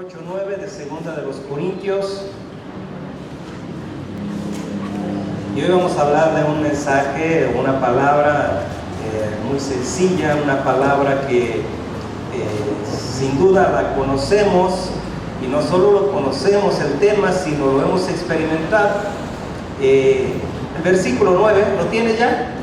8:9 de Segunda de los Corintios. Y hoy vamos a hablar de un mensaje, una palabra muy sencilla, una palabra que sin duda la conocemos, y no solo lo conocemos el tema, sino lo hemos experimentado. El versículo 9, ¿lo tiene ya?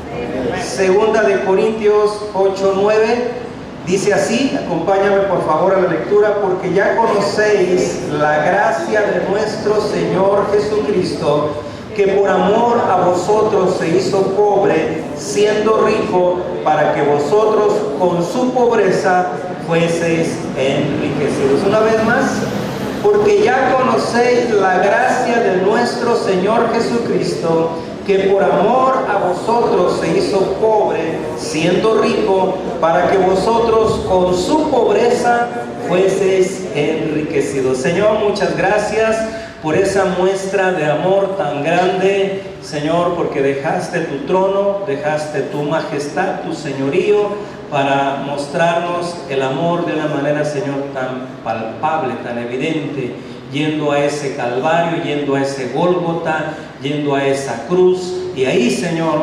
Segunda de Corintios 8:9 dice así, acompáñame por favor a la lectura: porque ya conocéis la gracia de nuestro Señor Jesucristo, que por amor a vosotros se hizo pobre, siendo rico, para que vosotros con su pobreza fueseis enriquecidos. Una vez más, porque ya conocéis la gracia de nuestro Señor Jesucristo, que por amor a vosotros se hizo pobre, siendo rico, para que vosotros con su pobreza fueseis enriquecidos. Señor, muchas gracias por esa muestra de amor tan grande, Señor, porque dejaste tu trono, dejaste tu majestad, tu señorío, para mostrarnos el amor de una manera, Señor, tan palpable, tan evidente, yendo a ese Calvario, yendo a ese Gólgota, yendo a esa cruz. Y ahí, Señor,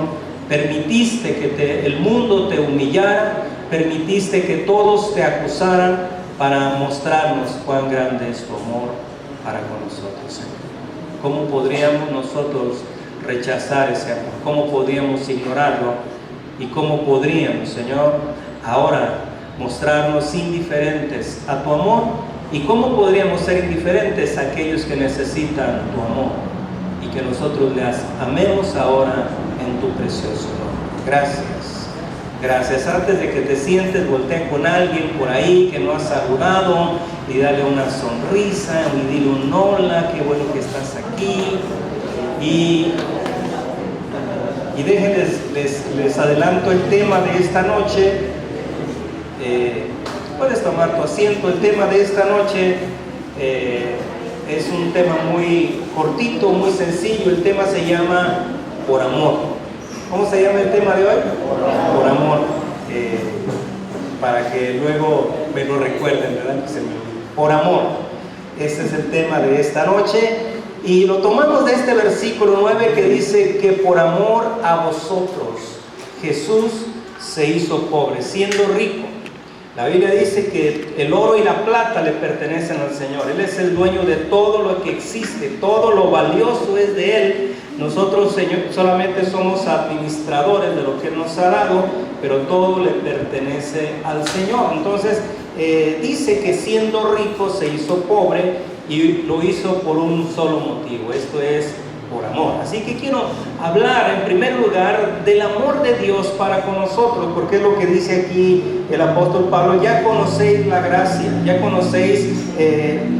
permitiste que el mundo te humillara, permitiste que todos te acusaran para mostrarnos cuán grande es tu amor para con nosotros, Señor. ¿Cómo podríamos nosotros rechazar ese amor? ¿Cómo podríamos ignorarlo? ¿Y cómo podríamos, Señor, ahora mostrarnos indiferentes a tu amor? ¿Y cómo podríamos ser indiferentes a aquellos que necesitan tu amor? Y que nosotros les amemos ahora en tu precioso nombre. Gracias. Gracias. Antes de que te sientes, voltea con alguien por ahí que no has saludado y dale una sonrisa y dile un hola, qué bueno que estás aquí. Y déjenles, les adelanto el tema de esta noche. Puedes tomar tu asiento. El tema de esta noche es un tema muy cortito, muy sencillo. El tema se llama Por Amor. ¿Cómo se llama el tema de hoy? Por amor. Para que luego me lo recuerden, ¿verdad? Por amor. Este es el tema de esta noche. Y lo tomamos de este versículo 9 que dice que por amor a vosotros Jesús se hizo pobre, siendo rico. La Biblia dice que el oro y la plata le pertenecen al Señor. Él es el dueño de todo lo que existe, todo lo valioso es de Él. Nosotros, Señor, solamente somos administradores de lo que Él nos ha dado, pero todo le pertenece al Señor. Entonces, dice que siendo rico se hizo pobre, y lo hizo por un solo motivo, esto es por amor. Así que quiero hablar en primer lugar del amor de Dios para con nosotros, porque es lo que dice aquí el apóstol Pablo: ya conocéis la gracia, ya conocéis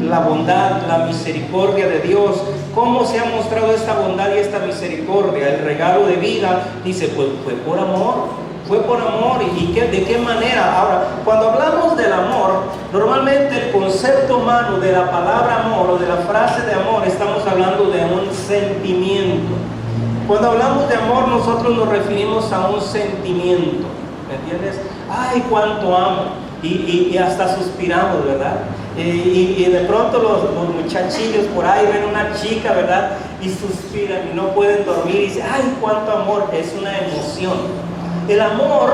la bondad, la misericordia de Dios. ¿Cómo se ha mostrado esta bondad y esta misericordia? El regalo de vida, dice, pues fue por amor. Fue por amor. ¿Y de qué manera? Ahora, cuando hablamos del amor, normalmente el concepto humano de la palabra amor o de la frase de amor, estamos hablando de un sentimiento. Cuando hablamos de amor, nosotros nos referimos a un sentimiento. ¿Me entiendes? ¡Ay, cuánto amo! Y hasta suspiramos, ¿verdad? Y de pronto los muchachillos por ahí ven una chica, ¿verdad? Y suspiran y no pueden dormir y dicen, ¡ay, cuánto amor! Es una emoción. El amor,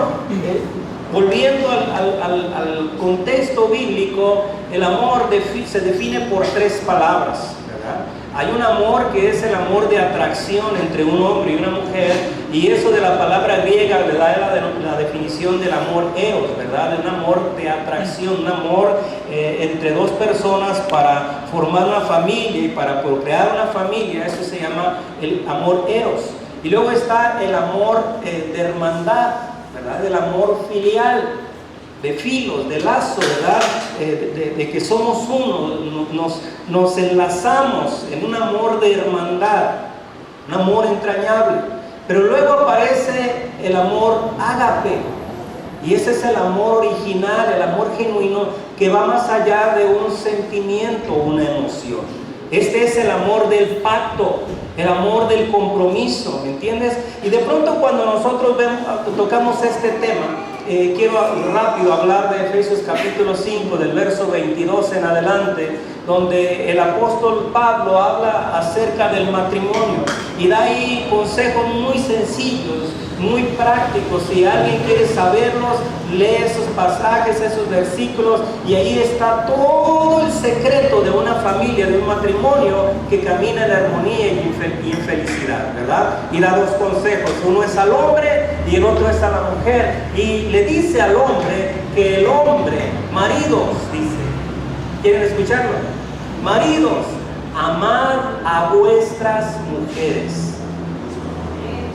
volviendo al contexto bíblico, el amor se define por tres palabras, ¿verdad? Hay un amor que es el amor de atracción entre un hombre y una mujer, y eso de la palabra griega, ¿verdad?, es la definición del amor eros, ¿verdad? Un amor de atracción, un amor entre dos personas para formar una familia y para procrear una familia. Eso se llama el amor eros. Y luego está el amor de hermandad, ¿verdad? El amor filial, de filos, de lazo, ¿verdad? De que somos uno, nos enlazamos en un amor de hermandad, un amor entrañable. Pero luego aparece el amor ágape, y ese es el amor original, el amor genuino, que va más allá de un sentimiento o una emoción. Este es el amor del pacto, el amor del compromiso, ¿me entiendes? Y de pronto cuando nosotros tocamos este tema, quiero rápido hablar de Efesios capítulo 5, del verso 22 en adelante, donde el apóstol Pablo habla acerca del matrimonio y da ahí consejos muy sencillos, muy prácticos. Si alguien quiere saberlos, lee esos pasajes, esos versículos, y ahí está todo el secreto de una familia, de un matrimonio que camina en armonía y en felicidad, ¿verdad? Y da dos consejos, uno es al hombre y el otro es a la mujer, y le dice al hombre que el hombre, maridos, dice, ¿quieren escucharlo? Maridos, amad a vuestras mujeres.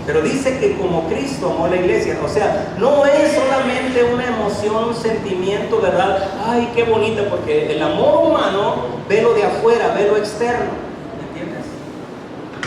Pero dice que como Cristo amó a la iglesia, o sea, no es solamente una emoción, un sentimiento, ¿verdad? Ay, qué bonita, porque el amor humano ve lo de afuera, ve lo externo, ¿me entiendes?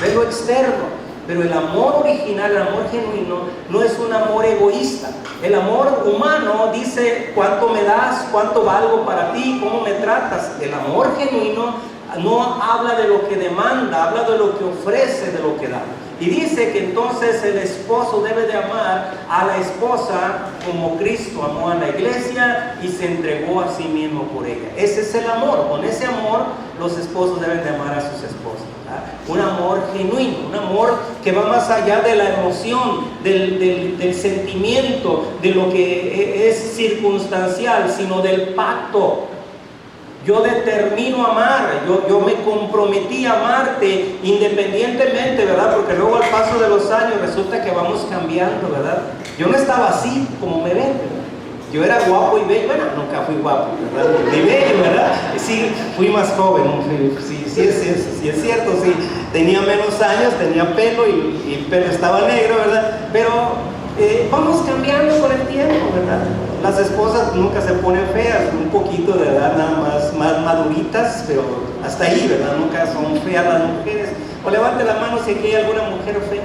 Ve lo externo, pero el amor original, el amor genuino, no es un amor egoísta. El amor humano dice cuánto me das, cuánto valgo para ti, cómo me tratas. El amor genuino no habla de lo que demanda, habla de lo que ofrece, de lo que da. Y dice que entonces el esposo debe de amar a la esposa como Cristo amó a la iglesia y se entregó a sí mismo por ella. Ese es el amor. Con ese amor los esposos deben de amar a sus esposas, ¿verdad? Un amor genuino, un amor que va más allá de la emoción, del sentimiento, de lo que es circunstancial, sino del pacto. Yo determino amar, yo me comprometí a amarte independientemente, ¿verdad? Porque luego al paso de los años resulta que vamos cambiando, ¿verdad? Yo no estaba así como me ven, ¿verdad? Yo era guapo y bello, bueno, nunca fui guapo, ¿verdad? Ni bello, ¿verdad? Sí, fui más joven, ¿no? Sí es cierto, sí. Tenía menos años, tenía pelo y el pelo estaba negro, ¿verdad? Pero vamos cambiando con el tiempo, ¿verdad? Las esposas nunca se ponen feas, un poquito de edad nada más maduritas, pero hasta ahí, ¿verdad? Nunca son feas las mujeres. O levante la mano si aquí hay alguna mujer fea.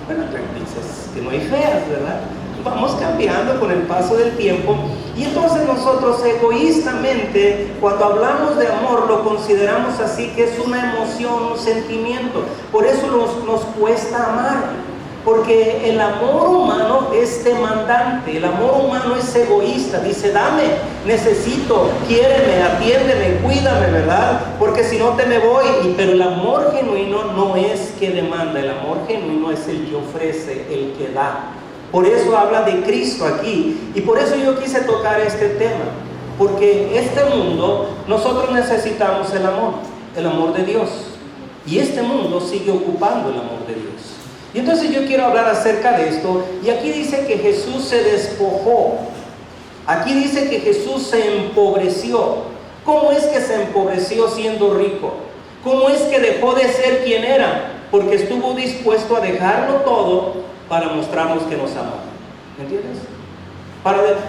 Bueno, dices que no hay feas, ¿verdad? Vamos cambiando con el paso del tiempo, y entonces nosotros egoístamente, cuando hablamos de amor, lo consideramos así, que es una emoción, un sentimiento. Por eso nos cuesta amar. Porque el amor humano es demandante, el amor humano es egoísta, dice dame, necesito, quiéreme, atiéndeme, cuídame, ¿verdad? Porque si no te me voy. Pero el amor genuino no es que demanda, el amor genuino es el que ofrece, el que da. Por eso habla de Cristo aquí, y por eso yo quise tocar este tema, porque este mundo, nosotros necesitamos el amor de Dios, y este mundo sigue ocupando el amor de Dios. Y entonces yo quiero hablar acerca de esto, y aquí dice que Jesús se despojó, aquí dice que Jesús se empobreció. ¿Cómo es que se empobreció siendo rico? ¿Cómo es que dejó de ser quien era? Porque estuvo dispuesto a dejarlo todo para mostrarnos que nos amó. ¿Me entiendes?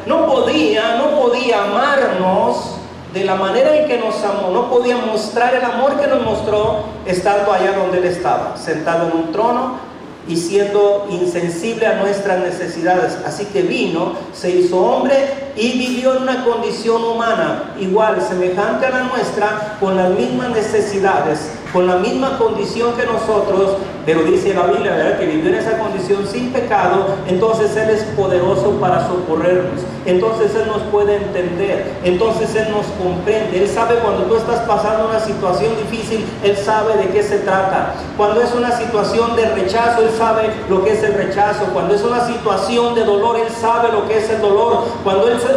No podía amarnos de la manera en que nos amó, no podía mostrar el amor que nos mostró estando allá donde Él estaba, sentado en un trono y siendo insensible a nuestras necesidades. Así que vino, se hizo hombre y vivió en una condición humana, igual, semejante a la nuestra, con las mismas necesidades, con la misma condición que nosotros, pero dice la Biblia, ¿verdad?, que vivió en esa condición sin pecado. Entonces Él es poderoso para socorrernos, entonces Él nos puede entender, entonces Él nos comprende. Él sabe cuando tú estás pasando una situación difícil, Él sabe de qué se trata. Cuando es una situación de rechazo, Él sabe lo que es el rechazo. Cuando es una situación de dolor, Él sabe lo que es el dolor.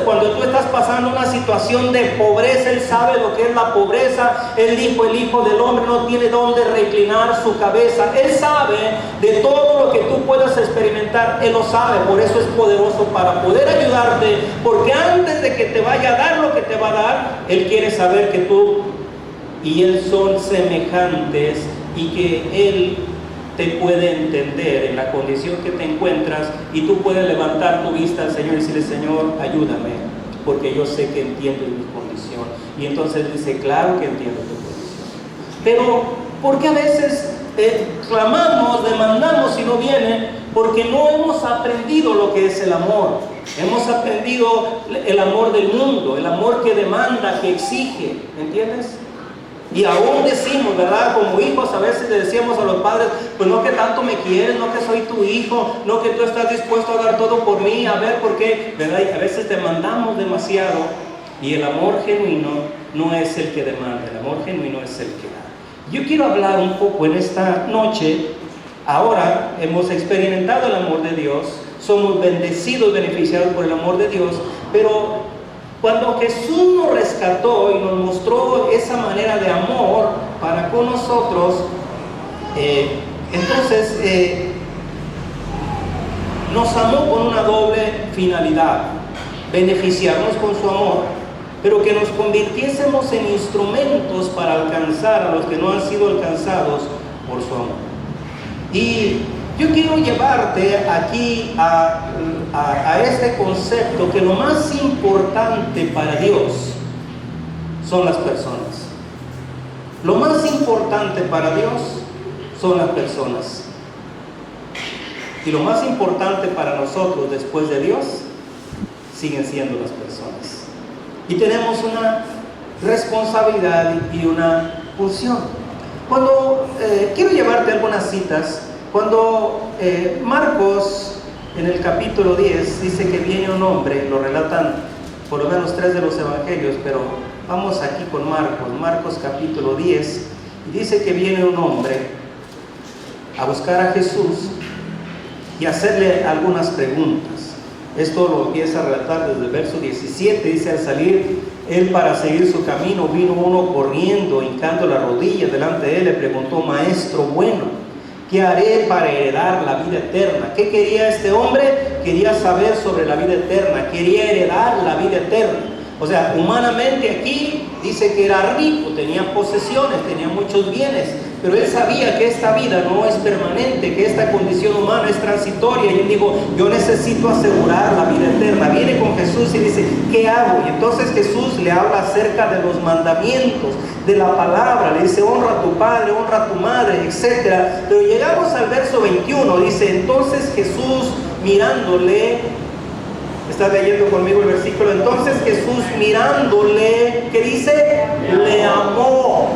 Cuando tú estás pasando una situación de pobreza, Él sabe lo que es la pobreza. Él dijo, el Hijo del Hombre no tiene dónde reclinar su cabeza. Él sabe de todo lo que tú puedas experimentar. Él lo sabe, por eso es poderoso para poder ayudarte, porque antes de que te vaya a dar lo que te va a dar, Él quiere saber que tú y Él son semejantes y que Él te puede entender en la condición que te encuentras, y tú puedes levantar tu vista al Señor y decirle, Señor, ayúdame, porque yo sé que entiendo mi condición. Y entonces dice, claro que entiendo tu condición. Pero, ¿por qué a veces clamamos, demandamos y no viene? Porque no hemos aprendido lo que es el amor. Hemos aprendido el amor del mundo, el amor que demanda, que exige, ¿entiendes? Y aún decimos, ¿verdad? Como hijos a veces le decíamos a los padres, pues no que tanto me quieres, no que soy tu hijo, no que tú estás dispuesto a dar todo por mí, a ver por qué, ¿verdad? Y a veces demandamos demasiado y el amor genuino no es el que demanda, el amor genuino es el que da. Yo quiero hablar un poco en esta noche. Ahora hemos experimentado el amor de Dios, somos bendecidos, beneficiados por el amor de Dios, pero cuando Jesús nos rescató y nos mostró esa manera de amor para con nosotros, entonces nos amó con una doble finalidad: beneficiarnos con su amor, pero que nos convirtiésemos en instrumentos para alcanzar a los que no han sido alcanzados por su amor. Y yo quiero llevarte aquí a este concepto, que lo más importante para Dios son las personas. Lo más importante para Dios son las personas. Y lo más importante para nosotros después de Dios siguen siendo las personas. Y tenemos una responsabilidad y una función. Quiero llevarte algunas citas. Cuando Marcos, en el capítulo 10, dice que viene un hombre, lo relatan por lo menos 3 de los evangelios, pero vamos aquí con Marcos capítulo 10, y dice que viene un hombre a buscar a Jesús y hacerle algunas preguntas. Esto lo empieza a relatar desde el verso 17, dice: al salir él para seguir su camino, vino uno corriendo, hincando la rodilla delante de él, le preguntó: Maestro bueno, ¿qué haré para heredar la vida eterna? ¿Qué quería este hombre? Quería saber sobre la vida eterna, quería heredar la vida eterna. O sea, humanamente aquí dice que era rico, tenía posesiones, tenía muchos bienes, pero él sabía que esta vida no es permanente, que esta condición humana es transitoria, y él dijo: yo necesito asegurar la vida eterna. Viene con Jesús y dice: ¿qué hago? Y entonces Jesús le habla acerca de los mandamientos, de la palabra, le dice: honra a tu padre, honra a tu madre, etc. Pero llegamos al verso 21, dice: entonces Jesús mirándole, ¿estás leyendo conmigo el versículo? Entonces Jesús mirándole, ¿qué dice? Le amó.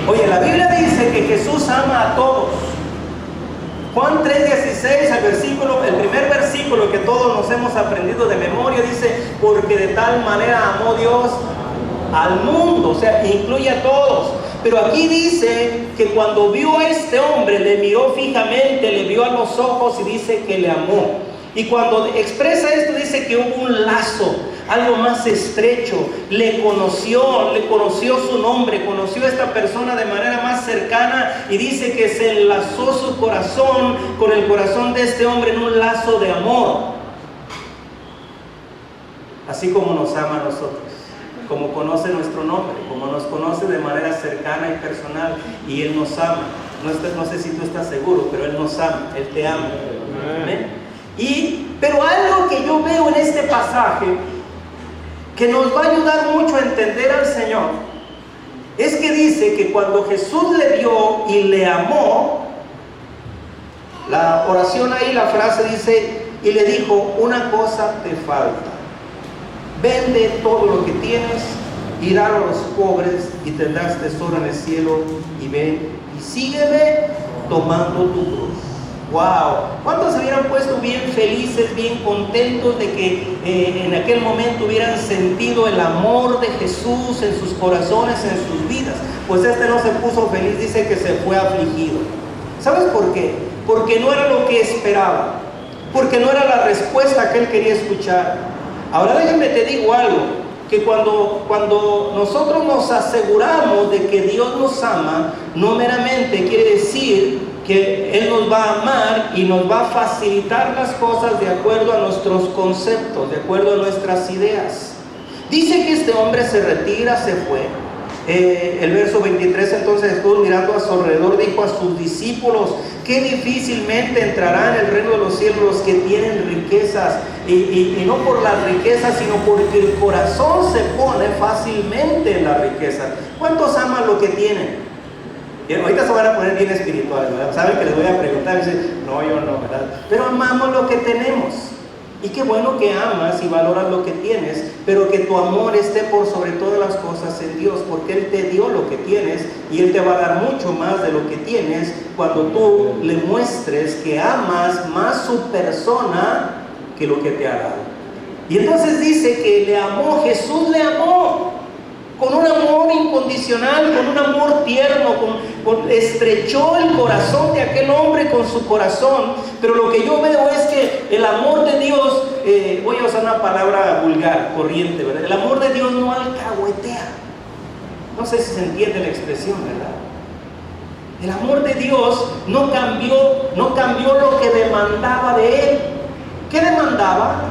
Oye, la Biblia dice que Jesús ama a todos. Juan 3:16, el primer versículo que todos nos hemos aprendido de memoria, dice: porque de tal manera amó Dios al mundo, o sea, incluye a todos. Pero aquí dice que cuando vio a este hombre, le miró fijamente, le vio a los ojos y dice que le amó. Y cuando expresa esto, dice que hubo un lazo, algo más estrecho. Le conoció su nombre, conoció a esta persona de manera más cercana, y dice que se enlazó su corazón con el corazón de este hombre en un lazo de amor. Así como nos ama a nosotros, como conoce nuestro nombre, como nos conoce de manera cercana y personal, y Él nos ama. No sé si tú estás seguro, pero Él nos ama, Él te ama. Amén. Pero algo que yo veo en este pasaje que nos va a ayudar mucho a entender al Señor es que dice que cuando Jesús le vio y le amó, la oración ahí, la frase dice: y le dijo, una cosa te falta, vende todo lo que tienes y dalo a los pobres y tendrás tesoro en el cielo, y ven y sígueme tomando tu cruz. ¡Wow! ¿Cuántos se hubieran puesto bien felices, bien contentos de que en aquel momento hubieran sentido el amor de Jesús en sus corazones, en sus vidas? Pues este no se puso feliz, dice que se fue afligido. ¿Sabes por qué? Porque no era lo que esperaba, porque no era la respuesta que él quería escuchar. Ahora déjame te digo algo, que cuando nosotros nos aseguramos de que Dios nos ama, no meramente quiere decir que Él nos va a amar y nos va a facilitar las cosas de acuerdo a nuestros conceptos, de acuerdo a nuestras ideas. Dice que este hombre se retira, se fue. El verso 23, entonces Jesús, mirando a su alrededor, dijo a sus discípulos: qué difícilmente entrarán en el reino de los cielos los que tienen riquezas, y no por las riquezas, sino porque el corazón se pone fácilmente en la riqueza. ¿Cuántos aman lo que tienen? Y ahorita se van a poner bien espirituales, ¿verdad? Saben que les voy a preguntar y dicen: no, yo no, ¿verdad? Pero amamos lo que tenemos. Y qué bueno que amas y valoras lo que tienes, pero que tu amor esté por sobre todas las cosas en Dios, porque Él te dio lo que tienes y Él te va a dar mucho más de lo que tienes cuando tú le muestres que amas más su persona que lo que te ha dado. Y entonces dice que le amó, Jesús le amó con un amor incondicional, con un amor tierno, estrechó el corazón de aquel hombre con su corazón. Pero lo que yo veo es que el amor de Dios, voy a usar una palabra vulgar, corriente, ¿verdad? El amor de Dios no alcahuetea. No sé si se entiende la expresión, ¿verdad? El amor de Dios no cambió lo que demandaba de Él. ¿Qué demandaba?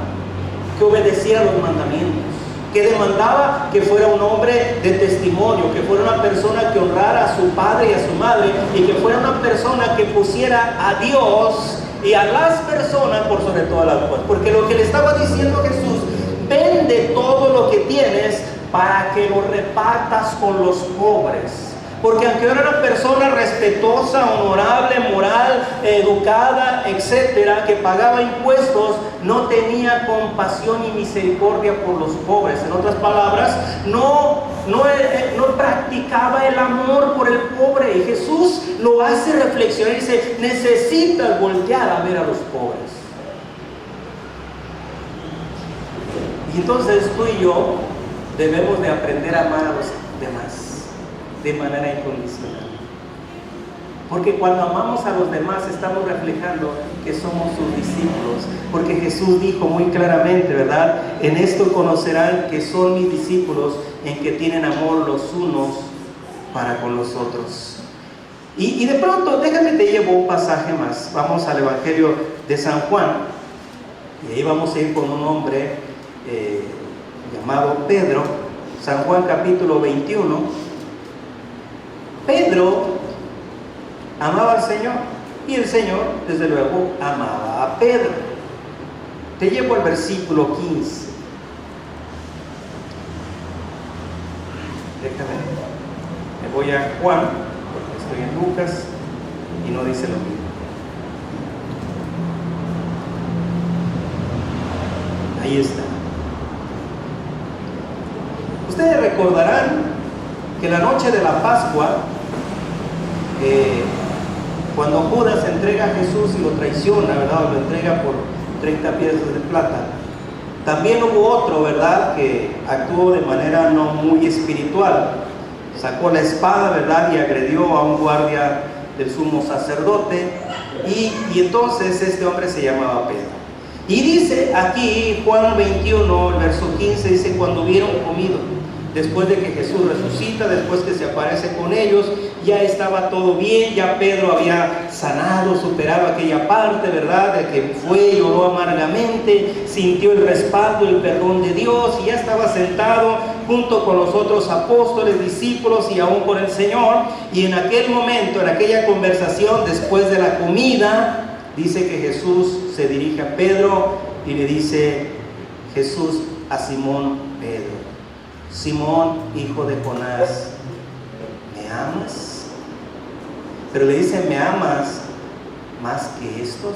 Que obedeciera los mandamientos. Que demandaba que fuera un hombre de testimonio, que fuera una persona que honrara a su padre y a su madre, y que fuera una persona que pusiera a Dios y a las personas por sobre todas las cosas. Porque lo que le estaba diciendo Jesús: vende todo lo que tienes para que lo repartas con los pobres. Porque aunque era una persona respetuosa, honorable, moral, educada, etcétera, que pagaba impuestos, no tenía compasión y misericordia por los pobres. En otras palabras, no practicaba el amor por el pobre. Y Jesús lo hace reflexionar y dice: necesitas voltear a ver a los pobres. Y entonces tú y yo debemos de aprender a amar a los demás de manera incondicional. Porque cuando amamos a los demás estamos reflejando que somos sus discípulos. Porque Jesús dijo muy claramente, ¿verdad? En esto conocerán que son mis discípulos, en que tienen amor los unos para con los otros. Y de pronto, déjame te llevo un pasaje más. Vamos al Evangelio de San Juan. Y ahí vamos a ir con un hombre llamado Pedro. San Juan capítulo 21. Pedro amaba al Señor y el Señor, desde luego, amaba a Pedro. Te llevo al versículo 15. Déjame, me voy a Juan, porque estoy en Lucas y no dice lo mismo. Ahí está. Ustedes recordarán que la noche de la Pascua, cuando Judas entrega a Jesús y lo traiciona, ¿verdad? Lo entrega por 30 piezas de plata. También hubo otro, ¿verdad?, que actuó de manera no muy espiritual. Sacó la espada, ¿verdad?, y agredió a un guardia del sumo sacerdote. Y entonces este hombre se llamaba Pedro. Y dice aquí, Juan 21, el verso 15, dice: cuando hubieron comido, después de que Jesús resucita, después que se aparece con ellos, ya estaba todo bien, ya Pedro había sanado, superado aquella parte, ¿verdad?, de que fue, lloró amargamente, sintió el respaldo, el perdón de Dios, y ya estaba sentado junto con los otros apóstoles, discípulos y aún con el Señor. Y en aquel momento, en aquella conversación, después de la comida, dice que Jesús se dirige a Pedro y le dice Jesús a Simón Pedro: Simón, hijo de Jonás, ¿me amas? Pero le dice: ¿me amas más que estos?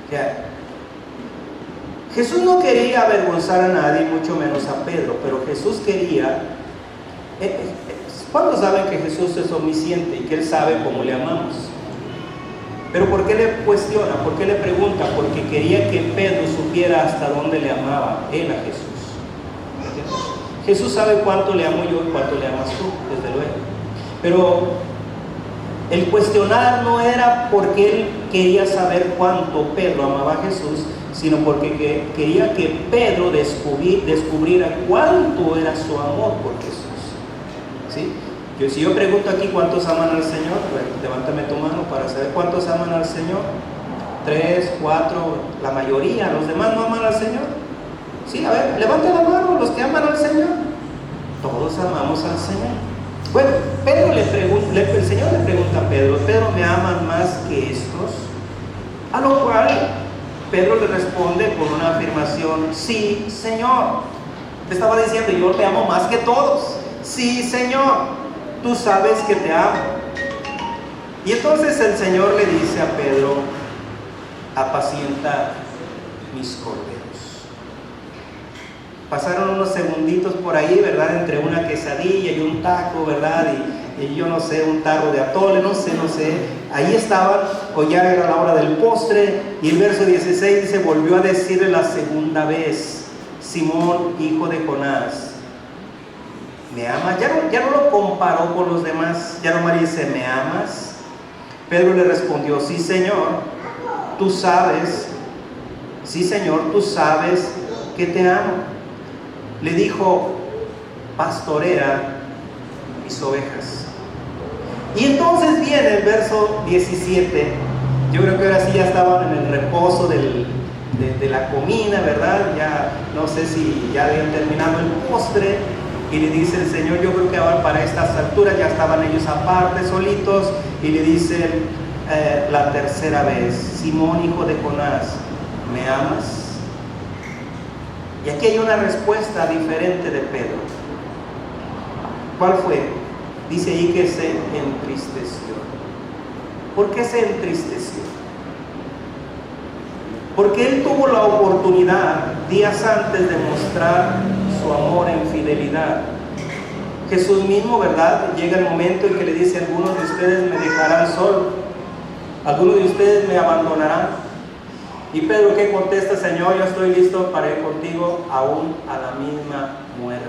O sea, Jesús no quería avergonzar a nadie, mucho menos a Pedro, pero Jesús quería... ¿Cuántos saben que Jesús es omnisciente y que Él sabe cómo le amamos? Pero ¿por qué le cuestiona? ¿Por qué le pregunta? Porque quería que Pedro supiera hasta dónde le amaba Él a Jesús. Jesús sabe cuánto le amo yo y cuánto le amas tú, desde luego. Pero el cuestionar no era porque Él quería saber cuánto Pedro amaba a Jesús, sino porque quería que Pedro descubriera cuánto era su amor por Jesús. ¿Sí? Si yo pregunto aquí cuántos aman al Señor, pues levántame tu mano para saber cuántos aman al Señor. 3, 4, la mayoría. ¿Los demás no aman al Señor? Sí, a ver, levanten la mano los que aman al Señor. Todos amamos al Señor. Bueno, el Señor le pregunta a Pedro: ¿Pedro, me aman más que estos? A lo cual Pedro le responde con una afirmación: sí, Señor. Te estaba diciendo: yo te amo más que todos. Sí, Señor, tú sabes que te amo. Y entonces el Señor le dice a Pedro: apacienta mis corderos. Pasaron unos segunditos por ahí, ¿verdad? Entre una quesadilla y un taco, ¿verdad? Y yo no sé, un tarro de atole, no sé. Ahí estaban, o ya era la hora del postre. Y el verso 16 dice, volvió a decirle la segunda vez, Simón, hijo de Jonás, ¿me amas? Ya no lo comparó con los demás, ya no dice, ¿me amas? Pedro le respondió, sí, Señor, tú sabes que te amo. Le dijo, pastorea mis ovejas. Y entonces viene el verso 17. Yo creo que ahora sí ya estaban en el reposo de la comida, ¿verdad? Ya no sé si ya habían terminado el postre. Y le dice el Señor, yo creo que ahora para estas alturas ya estaban ellos aparte, solitos. Y le dice la tercera vez, Simón, hijo de Jonás, ¿me amas? Y aquí hay una respuesta diferente de Pedro. ¿Cuál fue? Dice ahí que se entristeció. ¿Por qué se entristeció? Porque él tuvo la oportunidad días antes de mostrar su amor en fidelidad. Jesús mismo, ¿verdad? Llega el momento en que le dice, algunos de ustedes me dejarán solo, algunos de ustedes me abandonarán. Y Pedro, ¿qué contesta? Señor, yo estoy listo para ir contigo aún a la misma muerte.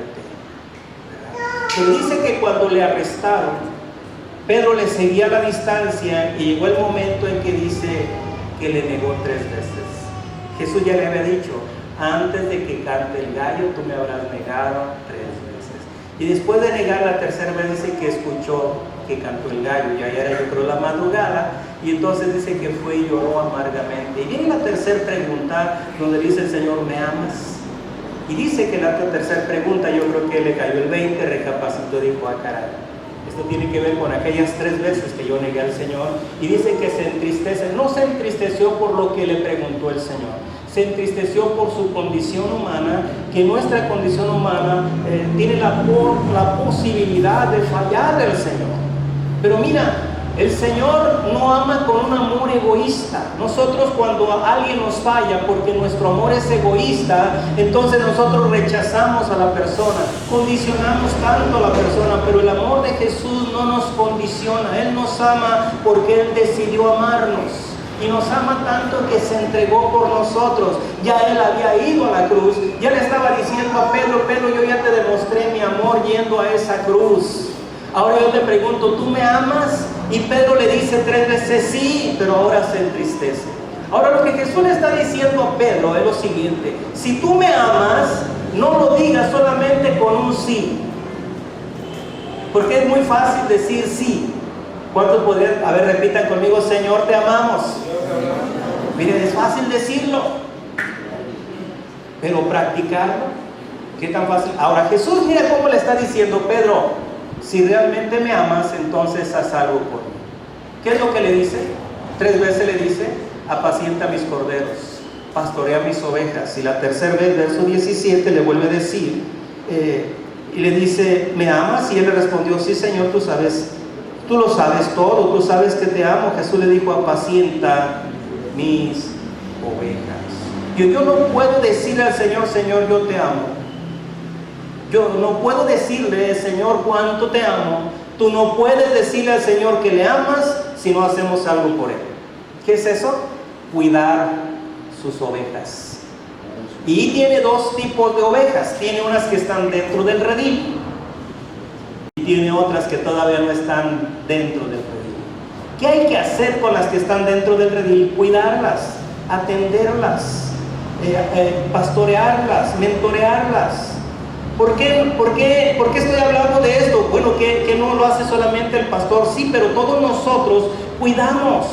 Pero dice que cuando le arrestaron, Pedro le seguía a la distancia y llegó el momento en que dice que le negó 3 veces. Jesús ya le había dicho, antes de que cante el gallo, tú me habrás negado 3 veces. Y después de negar la tercera vez dice que escuchó que cantó el gallo, ya era yo creo la madrugada, y entonces dice que fue y lloró amargamente. Y viene la tercera pregunta donde dice el Señor, ¿me amas? Y dice que la tercera pregunta, yo creo que le cayó el 20, recapacitó, dijo, ah caray, esto tiene que ver con aquellas 3 veces que yo negué al Señor. Y dice que se entristece, no se entristeció por lo que le preguntó el Señor, se entristeció por su condición humana, que nuestra condición humana tiene la posibilidad de fallar al Señor. Pero mira, el Señor no ama con un amor egoísta. Nosotros cuando alguien nos falla porque nuestro amor es egoísta, entonces nosotros rechazamos a la persona, condicionamos tanto a la persona, pero el amor de Jesús no nos condiciona. Él nos ama porque Él decidió amarnos. Y nos ama tanto que se entregó por nosotros. Ya Él había ido a la cruz. Ya le estaba diciendo a Pedro, Pedro, yo ya te demostré mi amor yendo a esa cruz. Ahora yo te pregunto, ¿tú me amas? Y Pedro le dice 3 veces sí, pero ahora se entristece. Ahora lo que Jesús le está diciendo a Pedro es lo siguiente: si tú me amas, no lo digas solamente con un sí. Porque es muy fácil decir sí. ¿Cuántos podrían? A ver, repitan conmigo, Señor, te amamos. Miren, es fácil decirlo, pero practicarlo, ¿qué tan fácil? Ahora Jesús, mira cómo le está diciendo, Pedro, si realmente me amas, entonces haz algo por mí. ¿Qué es lo que le dice? 3 veces le dice, apacienta mis corderos, pastorea mis ovejas. Y la tercera vez, verso 17, le vuelve a decir, y le dice, ¿me amas? Y él le respondió, sí, Señor, tú lo sabes todo, tú sabes que te amo. Jesús le dijo, apacienta mis ovejas. Yo no puedo decirle al Señor, Señor, yo te amo. Yo no puedo decirle, Señor, cuánto te amo. Tú no puedes decirle al Señor que le amas si no hacemos algo por Él. ¿Qué es eso? Cuidar sus ovejas. Y tiene 2 tipos de ovejas. Tiene unas que están dentro del redil y tiene otras que todavía no están dentro del redil. ¿Qué hay que hacer con las que están dentro del redil? Cuidarlas, atenderlas, pastorearlas, mentorearlas. ¿Por qué estoy hablando de esto? Bueno, que no lo hace solamente el pastor, sí, pero todos nosotros cuidamos.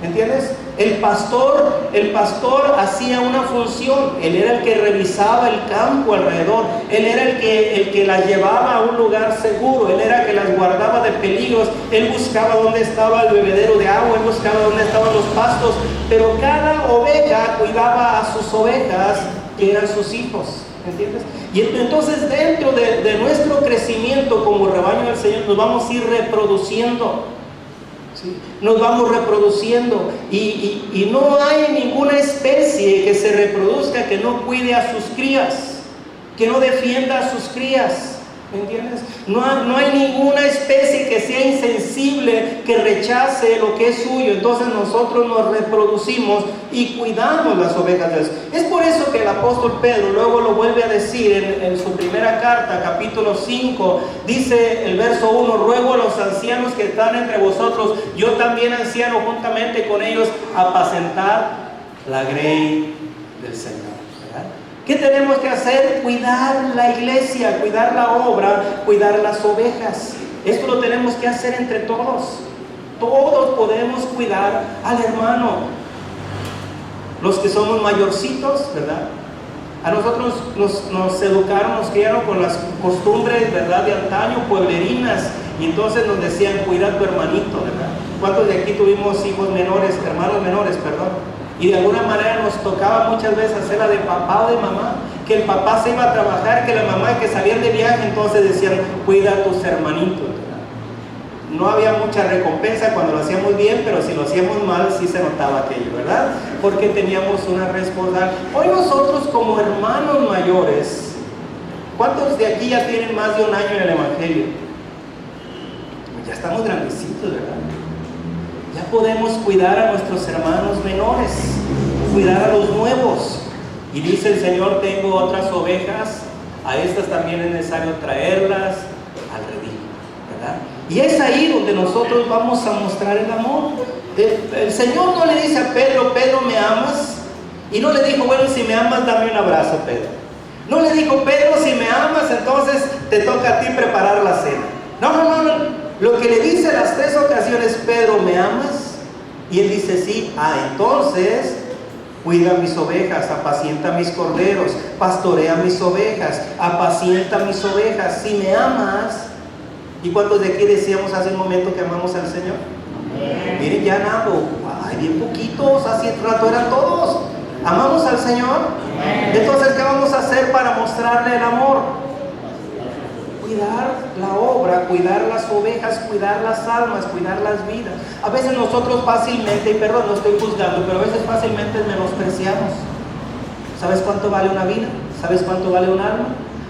¿Entiendes? El pastor hacía una función. Él era el que revisaba el campo alrededor. Él era el que las llevaba a un lugar seguro. Él era el que las guardaba de peligros. Él buscaba dónde estaba el bebedero de agua. Él buscaba dónde estaban los pastos. Pero cada oveja cuidaba a sus ovejas, que eran sus hijos. ¿Entiendes? Y entonces dentro de nuestro crecimiento como rebaño del Señor nos vamos a ir reproduciendo. ¿sí? Nos vamos reproduciendo y no hay ninguna especie que se reproduzca que no cuide a sus crías, que no defienda a sus crías. ¿Me entiendes? No hay ninguna especie que sea insensible, que rechace lo que es suyo. Entonces nosotros nos reproducimos y cuidamos las ovejas de Dios. Es por eso que el apóstol Pedro luego lo vuelve a decir en su primera carta, capítulo 5, dice el verso 1: ruego a los ancianos que están entre vosotros, yo también anciano juntamente con ellos, apacentar la grey del Señor. ¿Qué tenemos que hacer? Cuidar la iglesia, cuidar la obra, cuidar las ovejas. Esto lo tenemos que hacer entre todos. Todos podemos cuidar al hermano. Los que somos mayorcitos, ¿verdad? A nosotros nos educaron, nos criaron con las costumbres, ¿verdad?, de antaño, pueblerinas. Y entonces nos decían, cuida a tu hermanito, ¿verdad? ¿Cuántos de aquí tuvimos hijos menores, hermanos menores, perdón? Y de alguna manera nos tocaba muchas veces hacer la de papá o de mamá, que el papá se iba a trabajar, que la mamá que salían de viaje, entonces decían, cuida a tus hermanitos, ¿verdad? No había mucha recompensa cuando lo hacíamos bien, pero si lo hacíamos mal, sí se notaba aquello, ¿verdad? Porque teníamos una responsabilidad. Hoy nosotros como hermanos mayores, ¿cuántos de aquí ya tienen más de un año en el Evangelio? Ya estamos grandecitos, ¿verdad? Ya podemos cuidar a nuestros hermanos menores, cuidar a los nuevos. Y dice el Señor, tengo otras ovejas, a estas también es necesario traerlas al redil, ¿verdad? Y es ahí donde nosotros vamos a mostrar el amor. El Señor no le dice a Pedro, Pedro, ¿me amas? Y no le dijo, bueno, si me amas, dame un abrazo, Pedro. No le dijo, Pedro, si me amas, entonces te toca a ti preparar la cena. No. Lo que le dice las 3 ocasiones, Pedro, ¿me amas? Y él dice, sí. Entonces, cuida mis ovejas, apacienta mis corderos, pastorea mis ovejas, apacienta mis ovejas. Si me amas. ¿Y cuántos de aquí decíamos hace un momento que amamos al Señor? Amén. Miren, ya nado, ay, bien poquitos, hace rato eran todos. ¿Amamos al Señor? Amén. Entonces, ¿qué vamos a hacer para mostrarle el amor? Cuidar la obra, cuidar las ovejas, cuidar las almas, cuidar las vidas. A veces nosotros fácilmente, y perdón, no estoy juzgando, pero a veces fácilmente menospreciamos. ¿Sabes cuánto vale una vida? ¿Sabes cuánto vale un alma?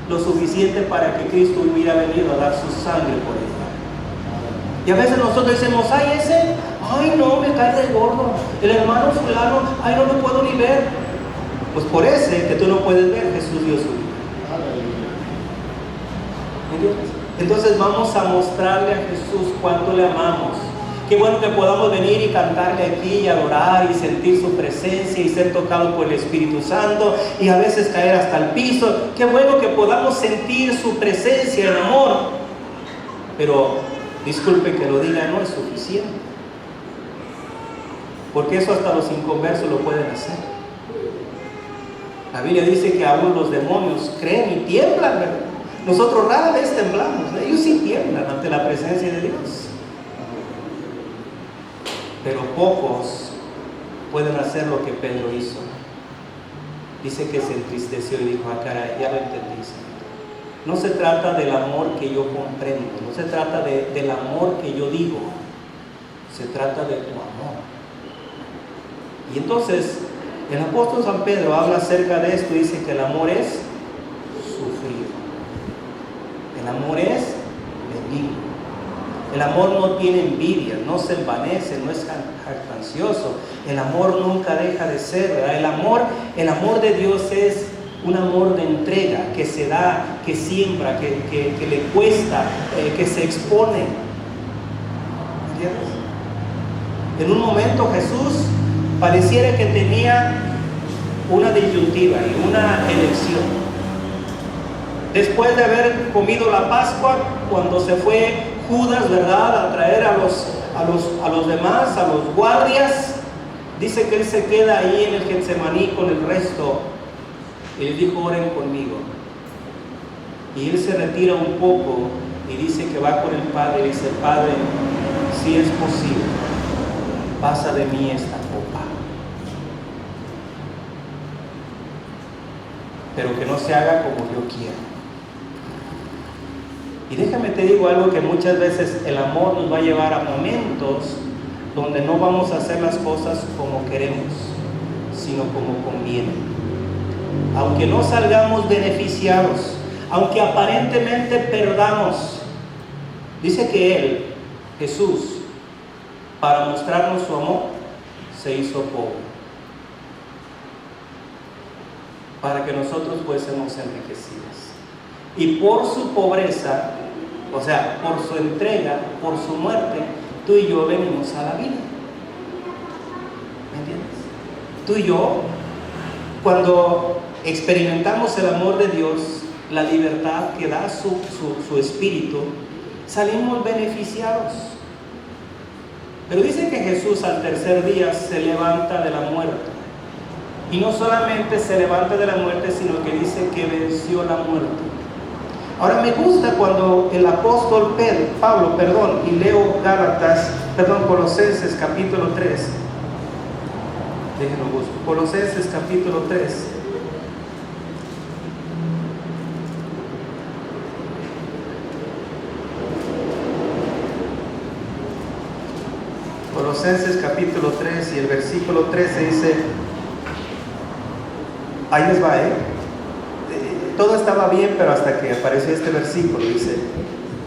Lo suficiente para que Cristo hubiera venido a dar su sangre por ella. Y a veces nosotros decimos, ay, ese, ay no, me cae de gordo. El hermano fulano, ay, no lo puedo ni ver. Pues por ese que tú no puedes ver, Jesús dio su vida. Entonces vamos a mostrarle a Jesús cuánto le amamos. Qué bueno que podamos venir y cantarle aquí y adorar y sentir su presencia y ser tocados por el Espíritu Santo y a veces caer hasta el piso. Qué bueno que podamos sentir su presencia, el amor. Pero disculpe que lo diga, no es suficiente. Porque eso hasta los inconversos lo pueden hacer. La Biblia dice que aún los demonios creen y tiemblan, ¿verdad? Nosotros rara vez temblamos, ellos sí tiemblan ante la presencia de Dios. Pero pocos pueden hacer lo que Pedro hizo. Dice que se entristeció y dijo, caray, ya lo entendí. No se trata del amor que yo comprendo, no se trata del amor que yo digo, se trata de tu amor. Y entonces el apóstol San Pedro habla acerca de esto, dice que el amor es sufrido. El amor es benigno. El amor no tiene envidia, no se envanece, no es jactancioso. El amor nunca deja de ser, ¿verdad? El amor de Dios es un amor de entrega, que se da, que siembra, que le cuesta, que se expone. ¿Entiendes? En un momento Jesús pareciera que tenía una disyuntiva y una elección. Después de haber comido la Pascua, cuando se fue Judas, ¿verdad?, a traer a los demás, a los guardias, dice que él se queda ahí en el Getsemaní con el resto. Y les dijo, oren conmigo. Y él se retira un poco y dice que va con el Padre y dice, Padre, si es posible, pasa de mí esta copa. Pero que no se haga como yo quiero. Y déjame te digo algo, que muchas veces el amor nos va a llevar a momentos donde no vamos a hacer las cosas como queremos, sino como conviene. Aunque no salgamos beneficiados, aunque aparentemente perdamos, dice que Él, Jesús, para mostrarnos su amor, se hizo pobre, para que nosotros fuésemos enriquecidos. Y por su pobreza, o sea, por su entrega, por su muerte, tú y yo venimos a la vida. ¿Me entiendes? Tú y yo, cuando experimentamos el amor de Dios, la libertad que da su espíritu, salimos beneficiados. Pero dice que Jesús al tercer día se levanta de la muerte. Y no solamente se levanta de la muerte, sino que dice que venció la muerte. Ahora me gusta cuando el apóstol Pablo, y leo Colosenses capítulo 3. Déjenlo busco. Colosenses capítulo 3. Colosenses capítulo 3 y el versículo 13 dice, ahí les va, todo estaba bien, pero hasta que apareció este versículo, dice,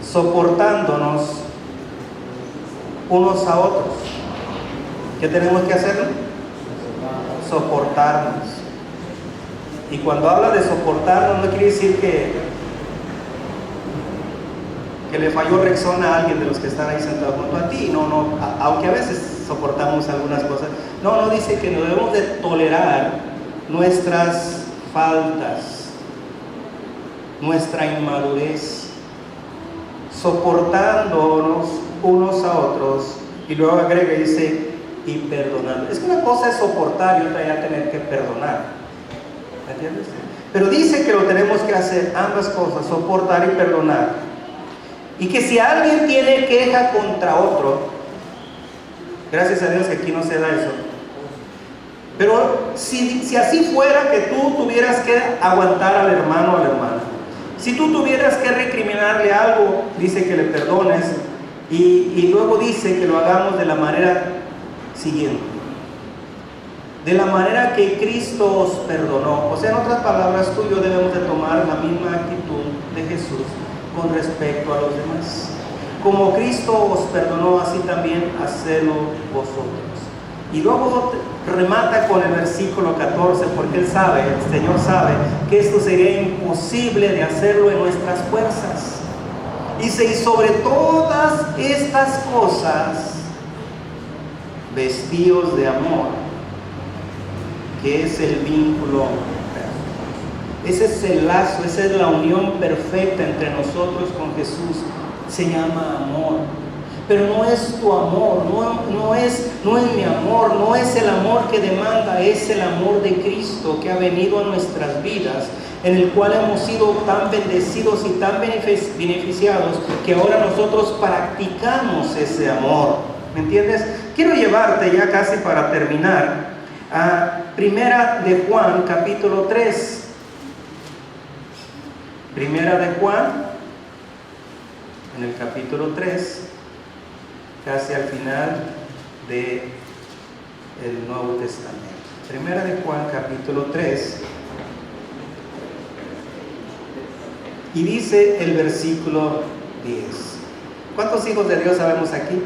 soportándonos unos a otros. ¿Qué tenemos que hacer? Soportarnos. Y cuando habla de soportarnos, no quiere decir que le falló Rexona a alguien de los que están ahí sentados junto a ti. No, aunque a veces soportamos algunas cosas. No, dice que no debemos de tolerar nuestras faltas, nuestra inmadurez, soportándonos unos a otros. Y luego agrega y dice, y perdonando. Es que una cosa es soportar y otra ya tener que perdonar. ¿Me entiendes? Pero dice que lo tenemos que hacer ambas cosas, soportar y perdonar. Y que si alguien tiene queja contra otro, gracias a Dios que aquí no se da eso. Pero si así fuera que tú tuvieras que aguantar al hermano o a la hermana, si tú tuvieras que recriminarle algo, dice que le perdones y luego dice que lo hagamos de la manera siguiente. De la manera que Cristo os perdonó. O sea, en otras palabras, tú y yo debemos de tomar la misma actitud de Jesús con respecto a los demás. Como Cristo os perdonó, así también hacedlo vosotros. Y luego remata con el versículo 14, porque Él sabe, el Señor sabe, que esto sería imposible de hacerlo en nuestras fuerzas. Dice, y sobre todas estas cosas, vestíos de amor, que es el vínculo. Ese es el lazo, esa es la unión perfecta entre nosotros con Jesús. Se llama amor. Pero no es tu amor, no es mi amor, no es el amor que demanda, es el amor de Cristo que ha venido a nuestras vidas, en el cual hemos sido tan bendecidos y tan beneficiados que ahora nosotros practicamos ese amor. ¿Me entiendes? Quiero llevarte ya casi para terminar a Primera de Juan capítulo 3. Primera de Juan, en el capítulo 3, casi al final del Nuevo Testamento. Primera de Juan, capítulo 3, y dice el versículo 10. ¿Cuántos hijos de Dios sabemos aquí?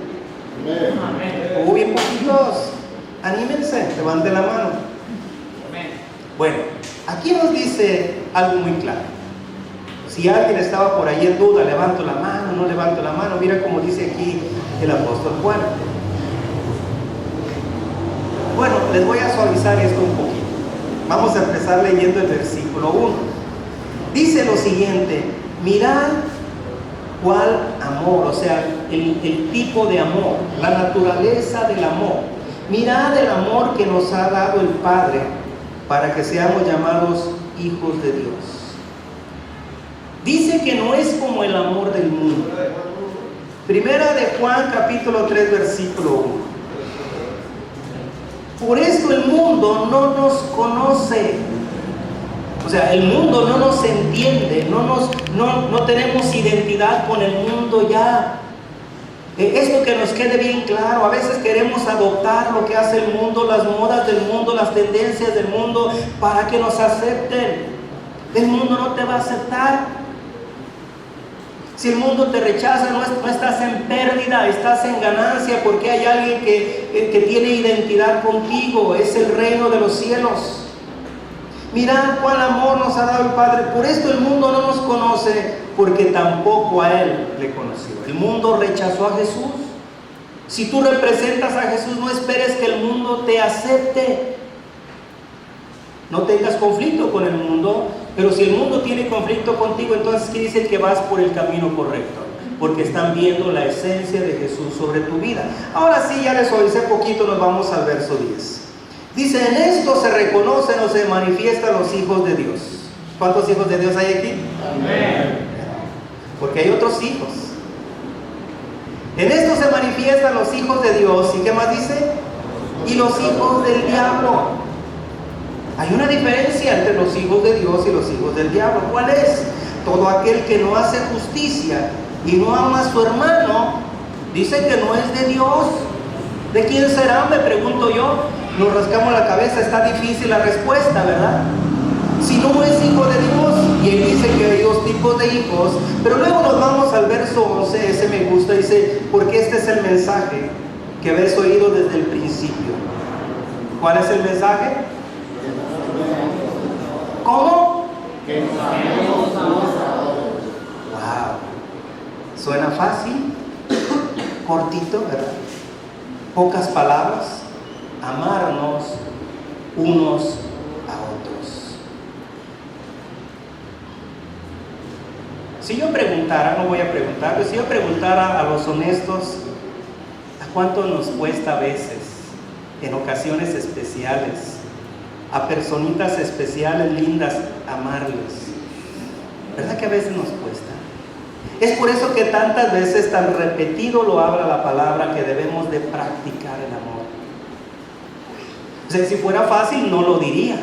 Amén. Bien poquitos. Anímense, levanten la mano. Amén. Bueno, aquí nos dice algo muy claro. Si alguien estaba por ahí en duda, levanto la mano, no levanto la mano. Mira cómo dice aquí el apóstol Juan. Bueno, les voy a suavizar esto un poquito. Vamos a empezar leyendo el versículo 1. Dice lo siguiente: mirad cuál amor, o sea, el tipo de amor, la naturaleza del amor. Mirad el amor que nos ha dado el Padre para que seamos llamados hijos de Dios. Dice que no es como el amor del mundo. Primera de Juan capítulo 3 versículo 1. Por esto el mundo no nos conoce. O sea, el mundo no nos entiende, no tenemos identidad con el mundo ya. Esto que nos quede bien claro, a veces queremos adoptar lo que hace el mundo, las modas del mundo, las tendencias del mundo, para que nos acepten. El mundo no te va a aceptar. Si el mundo te rechaza, no estás en pérdida, estás en ganancia, porque hay alguien que tiene identidad contigo. Es el reino de los cielos. Mirad cuán amor nos ha dado el Padre. Por esto el mundo no nos conoce, porque tampoco a Él le conoció. El mundo rechazó a Jesús. Si tú representas a Jesús, no esperes que el mundo te acepte. No tengas conflicto con el mundo, pero si el mundo tiene conflicto contigo, entonces ¿qué dice? Que vas por el camino correcto, porque están viendo la esencia de Jesús sobre tu vida. Ahora sí, ya les suavicé poquito, nos vamos al verso 10. Dice, en esto se reconocen o se manifiestan los hijos de Dios. ¿Cuántos hijos de Dios hay aquí? Amén. Porque hay otros hijos. En esto se manifiestan los hijos de Dios. ¿Y qué más dice? Y los hijos del diablo. Hay una diferencia entre los hijos de Dios y los hijos del diablo. ¿Cuál es? Todo aquel que no hace justicia y no ama a su hermano, dice que no es de Dios. ¿De quién será? Me pregunto yo. Nos rascamos la cabeza, está difícil la respuesta, ¿verdad? Si no es hijo de Dios, y él dice que hay dos tipos de hijos, pero luego nos vamos al verso 11, ese me gusta, dice, porque este es el mensaje que habéis oído desde el principio. ¿Cuál es el mensaje? ¿Cómo? Que nos amemos unos a otros. Wow, suena fácil, cortito, ¿verdad? Pocas palabras. Amarnos unos a otros. Si yo preguntara, no voy a preguntar, pero si yo preguntara a los honestos, ¿a cuánto nos cuesta a veces, en ocasiones especiales, a personitas especiales, lindas, amarles? ¿Verdad que a veces nos cuesta? Es por eso que tantas veces, tan repetido lo habla la palabra, que debemos de practicar el amor. O sea, si fuera fácil no lo diría,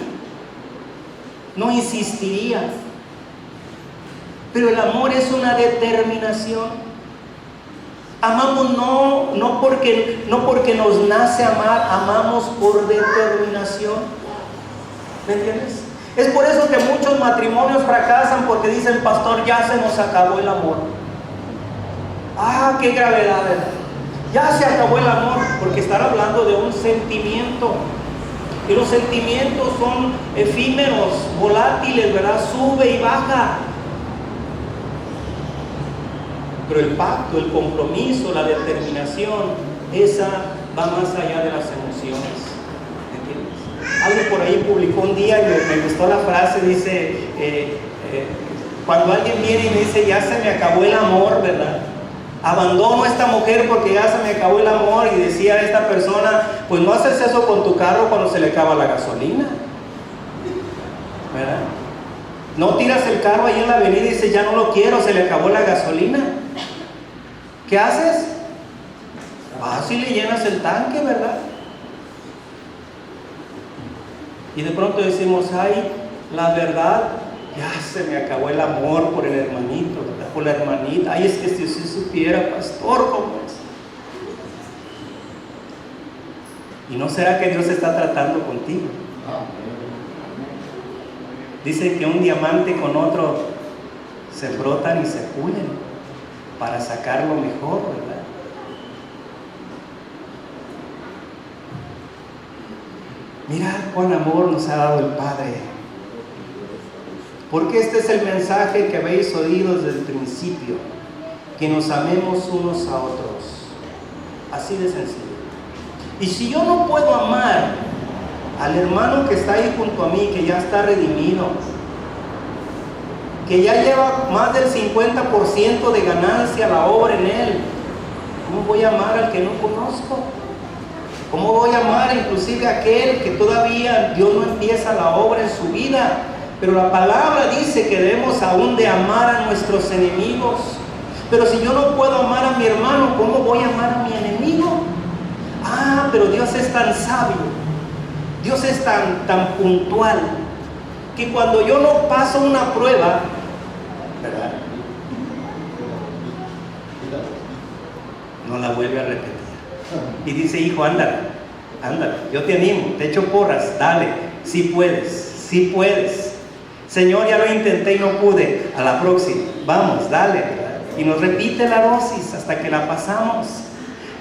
no insistiría, pero el amor es una determinación. Amamos no porque nos nace amar, amamos por determinación. ¿Me entiendes? Es por eso que muchos matrimonios fracasan, porque dicen, pastor, ya se nos acabó el amor. Ah, qué gravedad, ¿verdad? Ya se acabó el amor, porque están hablando de un sentimiento. Y los sentimientos son efímeros, volátiles, ¿verdad? Sube y baja. Pero el pacto, el compromiso, la determinación, esa va más allá de las emociones. ¿Entiendes? Alguien por ahí publicó un día y me gustó la frase, dice, cuando alguien viene y me dice, ya se me acabó el amor, ¿verdad? Abandono a esta mujer porque ya se me acabó el amor, y decía esta persona, pues no haces eso con tu carro cuando se le acaba la gasolina, ¿verdad? No tiras el carro ahí en la avenida y dices, ya no lo quiero, se le acabó la gasolina. ¿Qué haces? Vas y le llenas el tanque, ¿verdad? Y de pronto decimos, ay, la verdad, ya se me acabó el amor por el hermanito, ¿verdad? Por la hermanita. Ay, es que si usted supiera, pastor, cómo es. ¿Y no será que Dios está tratando contigo? Dice que un diamante con otro se frotan y se pulen para sacar lo mejor, ¿verdad? Mirad cuán amor nos ha dado el Padre. Porque este es el mensaje que habéis oído desde el principio, que nos amemos unos a otros. Así de sencillo. Y si yo no puedo amar al hermano que está ahí junto a mí, que ya está redimido, que ya lleva más del 50% de ganancia la obra en él, ¿cómo voy a amar al que no conozco? ¿Cómo voy a amar inclusive a aquel que todavía Dios no empieza la obra en su vida? Pero la palabra dice que debemos aún de amar a nuestros enemigos. Pero si yo no puedo amar a mi hermano, ¿cómo voy a amar a mi enemigo? Ah, pero Dios es tan sabio, Dios es tan puntual, que cuando yo no paso una prueba, ¿verdad? no la vuelve a repetir. Y dice, hijo, ándale, ándale, yo te animo, te echo porras, dale, sí puedes. Señor, ya lo intenté y no pude, a la próxima, vamos, dale, ¿verdad? Y nos repite la dosis hasta que la pasamos.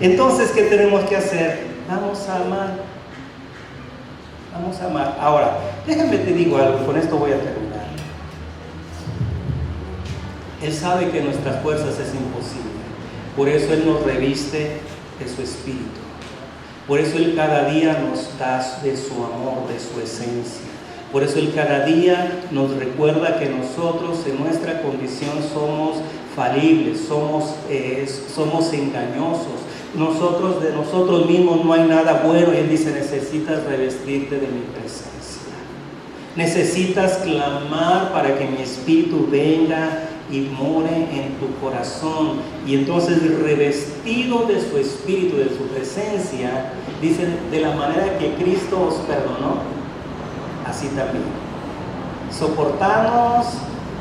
Entonces, ¿qué tenemos que hacer? Vamos a amar. Vamos a amar. Ahora, déjame te digo algo, con esto voy a terminar. Él sabe que nuestras fuerzas es imposible. Por eso Él nos reviste de su espíritu. Por eso Él cada día nos da de su amor, de su esencia. Por eso Él cada día nos recuerda que nosotros en nuestra condición somos falibles, somos engañosos. Nosotros de nosotros mismos no hay nada bueno. Y Él dice, necesitas revestirte de mi presencia. Necesitas clamar para que mi espíritu venga y more en tu corazón. Y entonces, revestido de su espíritu, de su presencia, dice, de la manera que Cristo os perdonó, así también. Soportarnos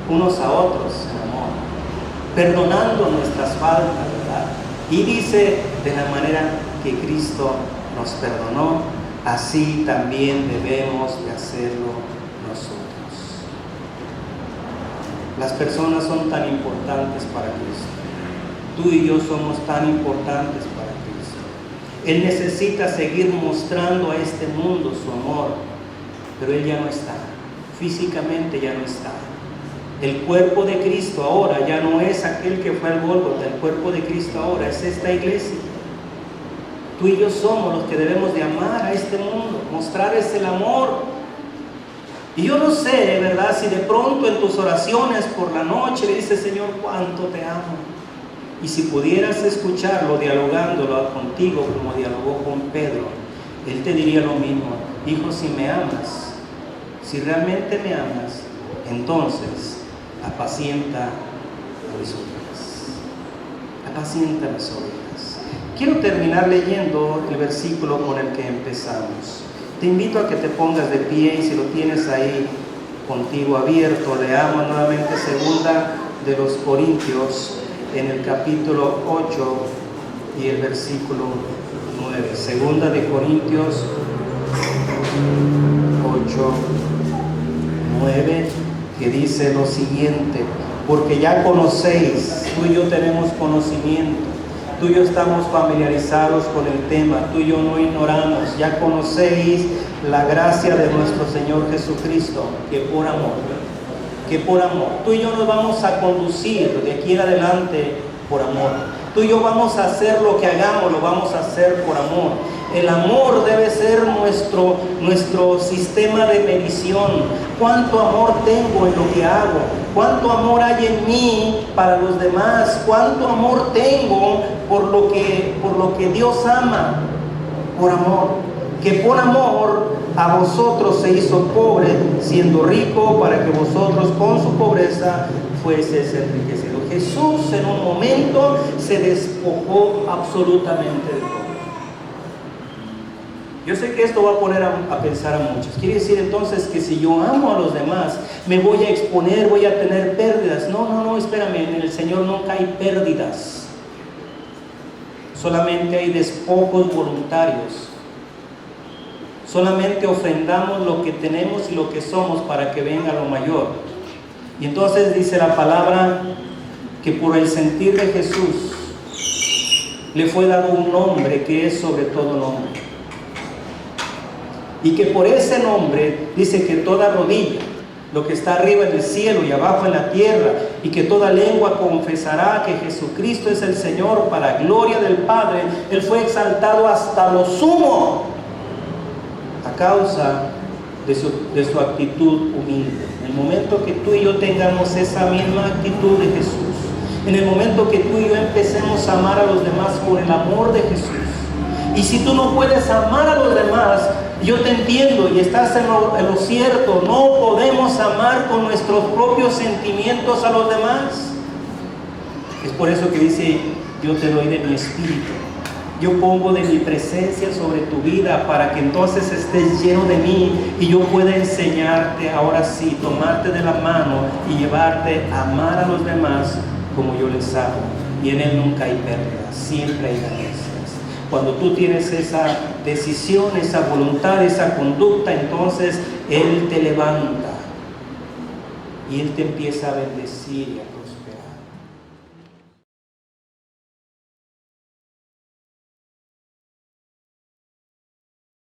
unos a otros en amor, perdonando nuestras faltas, ¿verdad? Y dice, de la manera que Cristo nos perdonó, así también debemos de hacerlo nosotros. Las personas son tan importantes para Cristo. Tú y yo somos tan importantes para Cristo. Él necesita seguir mostrando a este mundo su amor, pero Él ya no está. Físicamente ya no está. El cuerpo de Cristo ahora ya no es aquel que fue al Gólgota. El cuerpo de Cristo ahora es esta iglesia. Tú y yo somos los que debemos de amar a este mundo, mostrarles el amor. Y yo no sé, ¿verdad? Si de pronto en tus oraciones por la noche le dices, Señor, cuánto te amo. Y si pudieras escucharlo, dialogándolo contigo como dialogó con Pedro, Él te diría lo mismo. Hijo, si me amas, si realmente me amas, entonces apacienta a mis ovejas. Apacienta a mis ovejas. Quiero terminar leyendo el versículo con el que empezamos. Te invito a que te pongas de pie y si lo tienes ahí contigo abierto, leamos nuevamente 2 de los Corintios en el capítulo 8 y el versículo 9. 2 de Corintios 8, 9, que dice lo siguiente: porque ya conocéis, tú y yo tenemos conocimiento, tú y yo estamos familiarizados con el tema, tú y yo no ignoramos, ya conocéis la gracia de nuestro Señor Jesucristo, que por amor, tú y yo nos vamos a conducir de aquí en adelante por amor. Tú y yo vamos a hacer lo que hagamos, lo vamos a hacer por amor. El amor debe ser nuestro sistema de medición. ¿Cuánto amor tengo en lo que hago? ¿Cuánto amor hay en mí para los demás? ¿Cuánto amor tengo por lo que Dios ama? Por amor. Que por amor a vosotros se hizo pobre, siendo rico, para que vosotros con su pobreza fueseis enriquecidos. Jesús en un momento se despojó absolutamente de todo. Yo sé que esto va a poner a pensar a muchos. Quiere decir entonces que si yo amo a los demás, me voy a exponer, voy a tener pérdidas. No, espérame, en el Señor nunca hay pérdidas. Solamente hay despojos voluntarios. Solamente ofrendamos lo que tenemos y lo que somos para que venga lo mayor. Y entonces dice la palabra que por el sentir de Jesús le fue dado un nombre que es sobre todo nombre. Y que por ese nombre dice que toda rodilla, lo que está arriba en el cielo y abajo en la tierra, y que toda lengua confesará que Jesucristo es el Señor para gloria del Padre. Él fue exaltado hasta lo sumo a causa de su actitud humilde. En el momento que tú y yo tengamos esa misma actitud de Jesús, en el momento que tú y yo empecemos a amar a los demás con el amor de Jesús, y si tú no puedes amar a los demás, yo te entiendo y estás en lo cierto. No podemos amar con nuestros propios sentimientos a los demás. Es por eso que dice, yo te doy de mi espíritu. Yo pongo de mi presencia sobre tu vida para que entonces estés lleno de mí y yo pueda enseñarte, ahora sí, tomarte de la mano y llevarte a amar a los demás como yo les amo. y en Él nunca hay pérdidas, siempre hay ganancias. Cuando tú tienes esa decisión, esa voluntad, esa conducta, entonces Él te levanta y Él te empieza a bendecir.